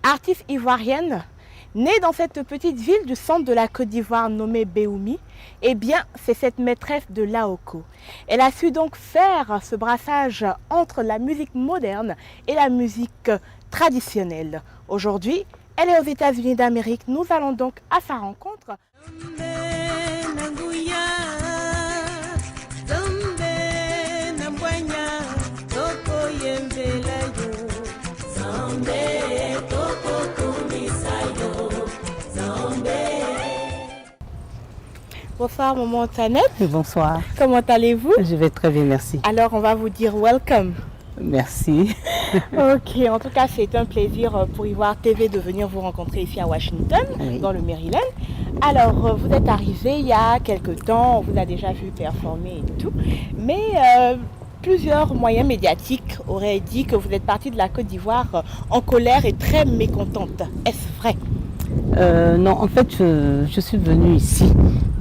Artiste ivoirienne, née dans cette petite ville du centre de la Côte d'Ivoire nommée Béoumi, eh bien, c'est cette maîtresse de l'Aoko. Elle a su donc faire ce brassage entre la musique moderne et la musique traditionnelle. Aujourd'hui, elle est aux États-Unis d'Amérique. Nous allons donc à sa rencontre. Bonsoir maman Tanette. Bonsoir. Comment allez-vous? Je vais très bien, merci. Alors on va vous dire welcome. Merci. Ok, en tout cas c'est un plaisir pour Ivoire TV de venir vous rencontrer ici à Washington, Oui. dans le Maryland. Alors vous êtes arrivé il y a quelques temps, on vous a déjà vu performer et tout, mais plusieurs moyens médiatiques auraient dit que vous êtes partie de la Côte d'Ivoire en colère et très mécontente. Est-ce vrai? Non, en fait, je suis venue ici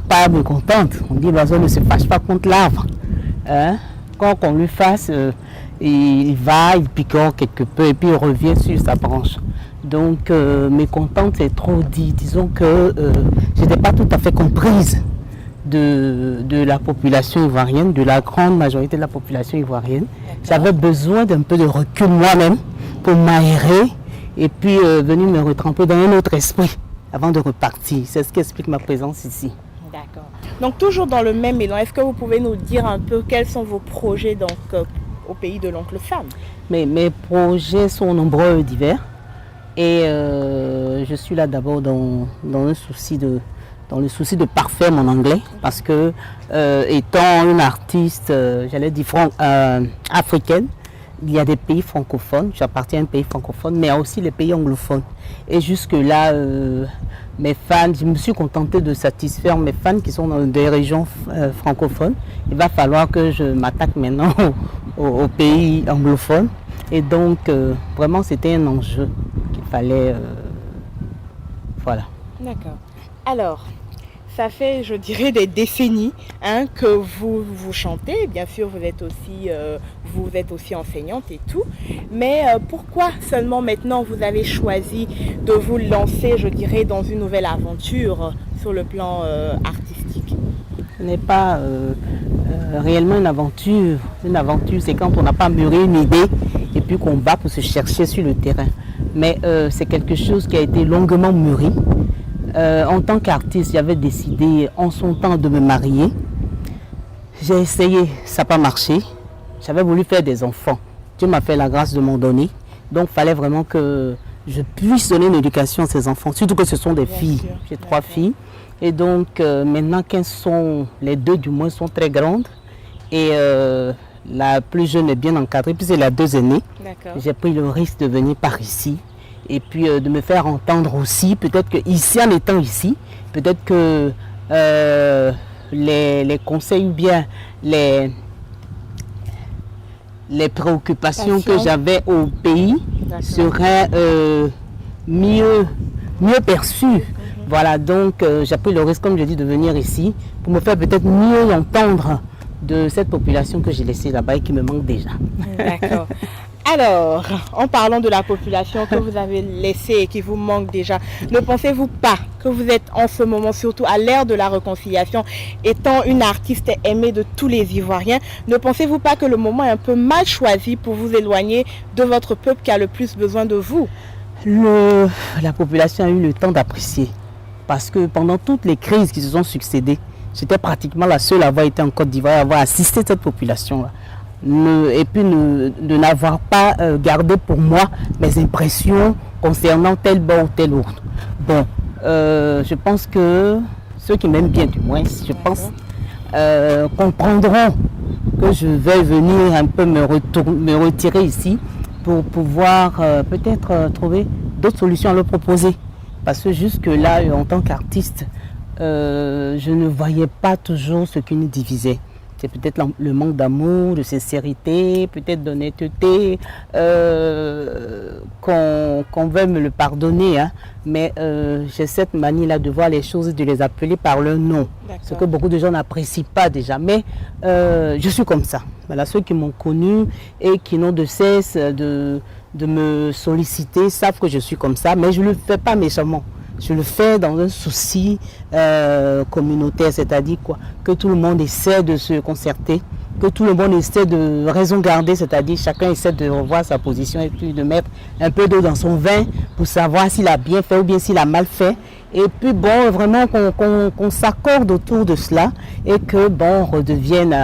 pas mécontente. On dit l'oiseau ne se fâche pas contre l'arbre. Hein? Quand on lui fasse, il va, il picore quelque peu et puis il revient sur sa branche. Donc, mécontente, c'est trop dit. Disons que je n'étais pas tout à fait comprise de la population ivoirienne, de la grande majorité de la population ivoirienne. J'avais besoin d'un peu de recul moi-même pour m'aérer et puis venir me retremper dans un autre esprit avant de repartir. C'est ce qui explique ma présence ici. D'accord. Donc toujours dans le même élan, est-ce que vous pouvez nous dire un peu quels sont vos projets donc, au pays de l'oncle Sam? Mes projets sont nombreux et divers. Et je suis là d'abord dans le souci de parfaire mon anglais. Parce que étant une artiste, j'allais dire africaine, il y a des pays francophones, j'appartiens à un pays francophone, mais il y a aussi les pays anglophones. Et jusque-là, mes fans, je me suis contentée de satisfaire mes fans qui sont dans des régions francophones. Il va falloir que je m'attaque maintenant aux pays anglophones. Et donc, vraiment, c'était un enjeu qu'il fallait... voilà. D'accord. Alors, ça fait, je dirais, des décennies que vous chantez. Bien sûr, vous êtes aussi enseignante et tout. Mais pourquoi seulement maintenant vous avez choisi de vous lancer, je dirais, dans une nouvelle aventure sur le plan artistique? Ce n'est pas réellement une aventure. Une aventure, c'est quand on n'a pas mûri une idée et puis qu'on bat pour se chercher sur le terrain. Mais c'est quelque chose qui a été longuement mûri. En tant qu'artiste, j'avais décidé en son temps de me marier. J'ai essayé, ça n'a pas marché. J'avais voulu faire des enfants. Dieu m'a fait la grâce de m'en donner. Donc il fallait vraiment que je puisse donner une éducation à ces enfants. Surtout que ce sont des filles. J'ai 3 filles. Et donc maintenant qu'elles sont, les 2 du moins sont très grandes. Et la plus jeune est bien encadrée, puis c'est la 2 aînée. J'ai pris le risque de venir par ici. Et puis de me faire entendre aussi, peut-être qu'ici, en étant ici, peut-être que les conseils ou bien les préoccupations que j'avais au pays seraient mieux perçues. Voilà, donc j'ai pris le risque, comme je dis, de venir ici pour me faire peut-être mieux entendre de cette population que j'ai laissée là-bas et qui me manque déjà. D'accord. Alors, en parlant de la population que vous avez laissée et qui vous manque déjà, ne pensez-vous pas que vous êtes en ce moment, surtout à l'ère de la réconciliation, étant une artiste aimée de tous les Ivoiriens, ne pensez-vous pas que le moment est un peu mal choisi pour vous éloigner de votre peuple qui a le plus besoin de vous? La population a eu le temps d'apprécier parce que pendant toutes les crises qui se sont succédées, j'étais pratiquement la seule à avoir été en Côte d'Ivoire, à avoir assisté cette population-là. Et puis de n'avoir pas gardé pour moi mes impressions concernant tel bon ou tel autre. Bon, je pense que ceux qui m'aiment bien du moins, je pense, comprendront que je vais venir un peu me retirer ici pour pouvoir peut-être trouver d'autres solutions à leur proposer. Parce que jusque-là, en tant qu'artiste, je ne voyais pas toujours ce qui nous divisait. C'est peut-être le manque d'amour, de sincérité, peut-être d'honnêteté, qu'on veut me le pardonner. Hein. Mais j'ai cette manie-là de voir les choses et de les appeler par leur nom. Ce que beaucoup de gens n'apprécient pas déjà. Mais je suis comme ça. Voilà, ceux qui m'ont connu et qui n'ont de cesse de me solliciter savent que je suis comme ça. Mais je ne le fais pas méchamment. Je le fais dans un souci communautaire, c'est-à-dire quoi, que tout le monde essaie de se concerter, que tout le monde essaie de raison garder, c'est-à-dire chacun essaie de revoir sa position et puis de mettre un peu d'eau dans son vin pour savoir s'il a bien fait ou bien s'il a mal fait. Et puis bon, vraiment qu'on s'accorde autour de cela et que bon, on redevienne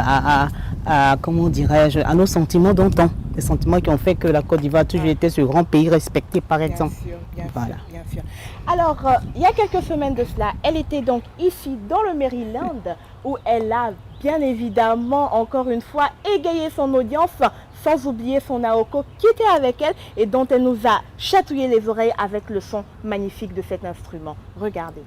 comment dirais-je, à nos sentiments d'antan. Des sentiments qui ont fait que la Côte d'Ivoire a toujours été ce grand pays respecté par exemple. Bien sûr. Alors, il y a quelques semaines de cela, elle était donc ici dans le Maryland où elle a bien évidemment, encore une fois, égayé son audience sans oublier son Aoko qui était avec elle et dont elle nous a chatouillé les oreilles avec le son magnifique de cet instrument. Regardez.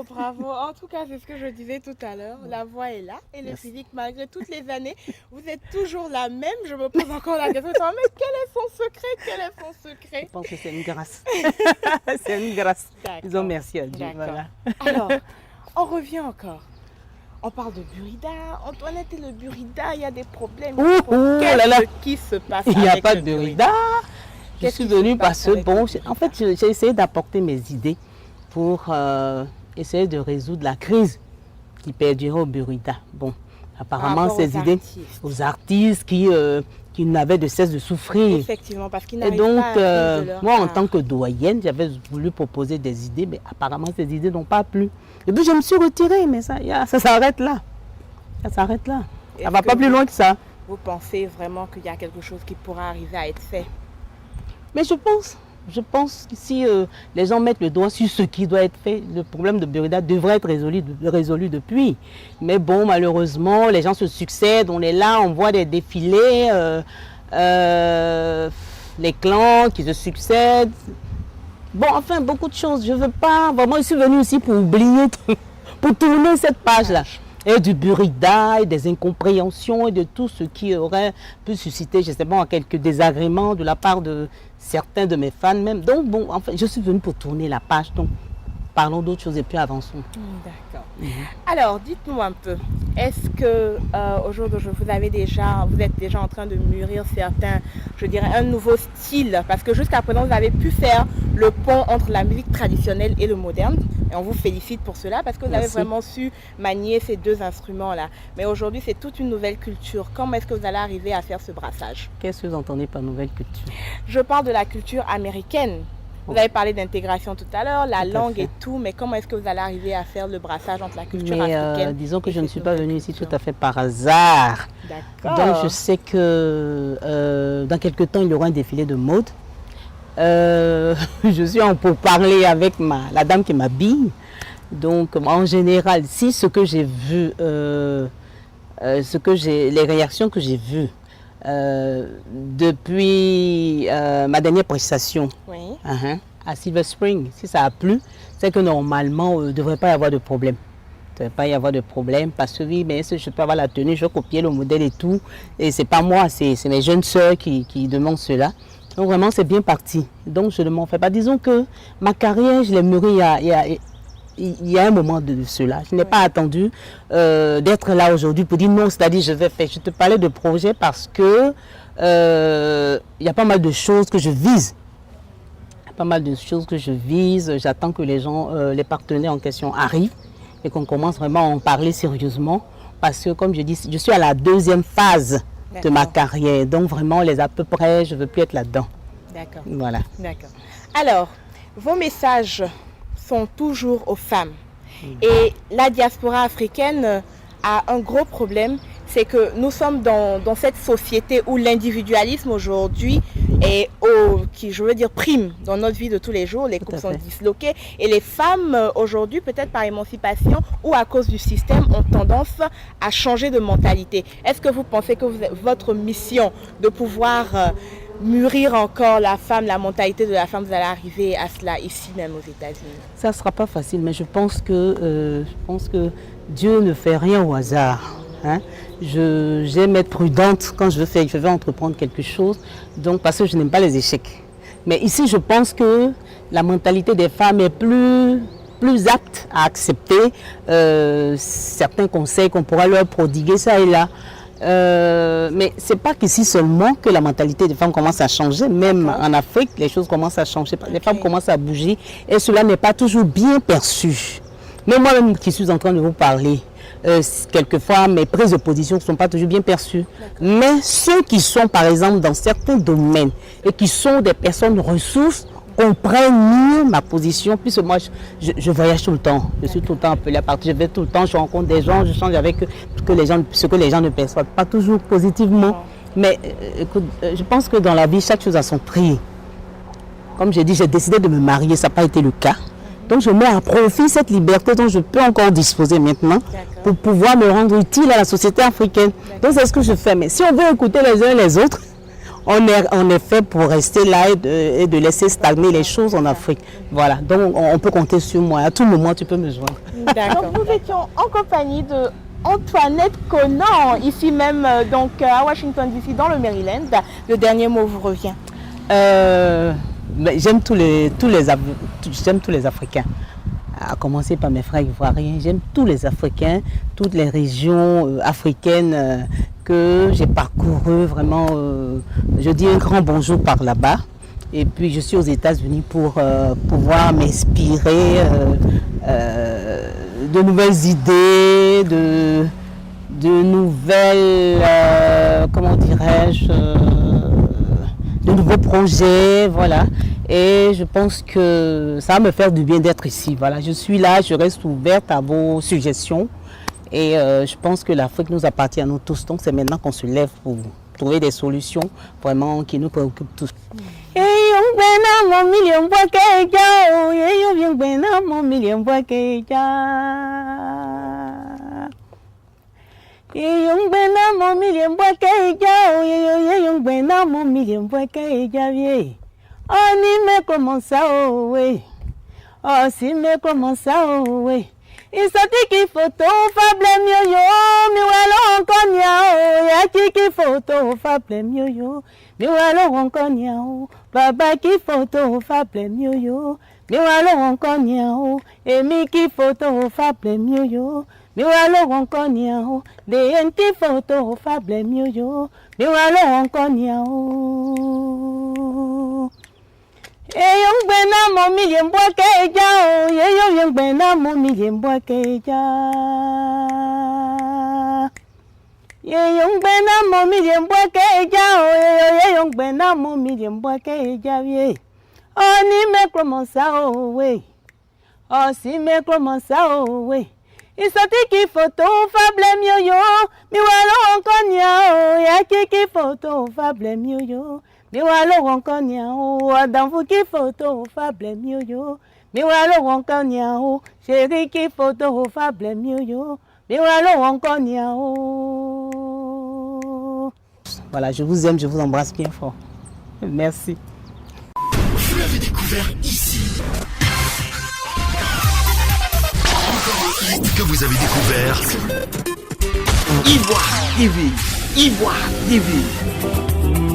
Bravo. En tout cas, c'est ce que je disais tout à l'heure. La voix est là et le physique, malgré toutes les années, vous êtes toujours la même. Je me pose encore la question, mais quel est son secret? Je pense que c'est une grâce. C'est une grâce. Disons merci à Dieu. Voilà. Alors, on revient encore. On parle de Burida. Antoinette et le Burida, il y a des problèmes. Qu'est-ce qui se passe? Il n'y a pas de Burida. Je suis venue parce que, bon, en fait, j'ai essayé d'apporter mes idées pour essayer de résoudre la crise qui perdurait au Burida. Bon, apparemment, ces idées aux artistes qui n'avaient de cesse de souffrir. Effectivement, parce qu'ils n'arrivent pas à de leur moi, en tant que doyenne, j'avais voulu proposer des idées, mais apparemment, ces idées n'ont pas plu. Et puis, je me suis retirée, mais ça s'arrête là. Ça s'arrête là. Ça ne va pas plus loin que ça. Vous pensez vraiment qu'il y a quelque chose qui pourra arriver à être fait? Mais je pense que si les gens mettent le doigt sur ce qui doit être fait, le problème de Burida devrait être résolu depuis. Mais bon, malheureusement, les gens se succèdent, on est là, on voit des défilés. les clans qui se succèdent. Bon, enfin, beaucoup de choses. Je veux pas... Vraiment, je suis venue aussi pour oublier, pour tourner cette page-là. Et du burida, et des incompréhensions, et de tout ce qui aurait pu susciter, je sais pas, quelques désagréments de la part de certains de mes fans même. Donc, bon, enfin, je suis venue pour tourner la page. Donc, parlons d'autres choses et puis avançons. D'accord. Alors, dites-moi un peu, est-ce que au jour d'aujourd'hui, vous êtes déjà en train de mûrir certains, je dirais, un nouveau style? Parce que jusqu'à présent, vous avez pu faire le pont entre la musique traditionnelle et le moderne. Et on vous félicite pour cela parce que vous avez vraiment su manier ces deux instruments-là. Mais aujourd'hui, c'est toute une nouvelle culture. Comment est-ce que vous allez arriver à faire ce brassage? Qu'est-ce que vous entendez par nouvelle culture? Je parle de la culture américaine. Vous avez parlé d'intégration tout à l'heure, la langue et tout, mais comment est-ce que vous allez arriver à faire le brassage entre la culture africaine? Disons que je ne suis pas venue ici tout à fait par hasard. D'accord. Donc je sais que dans quelques temps, il y aura un défilé de mode. Je suis en pourparlers avec la dame qui m'habille. Donc en général, si ce que j'ai vu, les réactions que j'ai vues, depuis ma dernière prestation à Silver Spring, si ça a plu, c'est que normalement, il ne devrait pas y avoir de problème. Il ne devrait pas y avoir de problème parce que oui, mais je peux avoir la tenue, je vais copier le modèle et tout. Et ce n'est pas moi, c'est mes jeunes soeurs qui demandent cela. Donc vraiment, c'est bien parti. Donc je ne m'en fais pas. Disons que ma carrière, je l'ai mûrie il y a un moment de cela. Je n'ai pas attendu d'être là aujourd'hui pour dire non, c'est-à-dire je vais faire. Je te parlais de projet parce que il y a pas mal de choses que je vise. J'attends que les gens, les partenaires en question arrivent et qu'on commence vraiment à en parler sérieusement. Parce que comme je dis, je suis à la deuxième phase de ma carrière. Donc vraiment, les à peu près, je ne veux plus être là-dedans. D'accord. Voilà. D'accord. Alors, vos messages sont toujours aux femmes. Et la diaspora africaine a un gros problème, c'est que nous sommes dans cette société où l'individualisme aujourd'hui est prime dans notre vie de tous les jours. Les couples sont disloqués et les femmes aujourd'hui, peut-être par émancipation ou à cause du système, ont tendance à changer de mentalité. Est-ce que vous pensez que votre mission de pouvoir mûrir encore la femme, la mentalité de la femme, vous allez arriver à cela ici même aux États-Unis? Ça ne sera pas facile, mais je pense que Dieu ne fait rien au hasard. J'aime être prudente quand je veux entreprendre quelque chose, donc parce que je n'aime pas les échecs. Mais ici, je pense que la mentalité des femmes est plus apte à accepter certains conseils qu'on pourra leur prodiguer ça et là. Mais ce n'est pas qu'ici seulement que la mentalité des femmes commence à changer, même en Afrique, les choses commencent à changer, les femmes commencent à bouger et cela n'est pas toujours bien perçu. Mais moi-même qui suis en train de vous parler, quelquefois mes prises de position ne sont pas toujours bien perçues. Mais ceux qui sont par exemple dans certains domaines et qui sont des personnes ressources comprennent mieux ma position, puisque moi je voyage tout le temps, je suis tout le temps appelée à partir, je vais tout le temps, je rencontre des gens, je change avec eux, ce que les gens ne perçoivent pas toujours positivement. Mais écoute, je pense que dans la vie, chaque chose a son prix. Comme j'ai dit, j'ai décidé de me marier, ça n'a pas été le cas. Donc je mets à profit cette liberté dont je peux encore disposer maintenant pour pouvoir me rendre utile à la société africaine. Donc c'est ce que je fais. Mais si on veut écouter les uns et les autres, on est fait pour rester là et de laisser stagner les choses en Afrique. Voilà, donc on peut compter sur moi. À tout moment, tu peux me joindre. D'accord. Nous étions en compagnie de Antoinette Conan, ici même donc à Washington DC, dans le Maryland. Le dernier mot vous revient. J'aime tous les Africains, à commencer par mes frères ivoiriens. J'aime tous les Africains, toutes les régions africaines que j'ai parcourues. Vraiment, je dis un grand bonjour par là-bas. Et puis je suis aux États-Unis pour pouvoir m'inspirer de nouvelles idées, de nouvelles, comment dirais-je, de nouveaux projets, voilà. Et je pense que ça va me faire du bien d'être ici. Voilà, je suis là, je reste ouverte à vos suggestions. Et je pense que l'Afrique nous appartient à nous tous. Donc c'est maintenant qu'on se lève pour trouver des solutions vraiment qui nous préoccupent tous. Yung bena mo milien bwa keja, yung bena mo milien bwa keja vie. Oh ni me comment ça oh we. Oh si me comment ça oh we. Isati ki photo fable mioyo, mi walo konya oh ya ki photo fable mioyo, mi walo konya oh baba ki photo fable mioyo, mi walo konya oh emi ki photo fable mioyo. Mi walo konya oh de enti photo fable mioyo, mi walo konya oh. Eyong bena mo mi yembo keja oh yeyong bena mo mi yembo keja. Yeyong bena mo mi yembo keja oh yeyong bena mo mi yembo keja vie. Oh ni me comment ça oh we. Oh si me comment ça oh we. Isati ki photo fable mioyo, mi walo konya oh ya ki photo fable mioyo. Mi walo wonkonya o adamfu ki photo fable mioyo. Mi walo wonkonya o chéri ki photo fable mioyo. Mi walo wonkonya o. Voilà, je vous aime, je vous embrasse bien fort. Merci. Vous l'avez découvert ici. Encore un hit que vous avez découvert. Ivoire TV. Ivoire TV.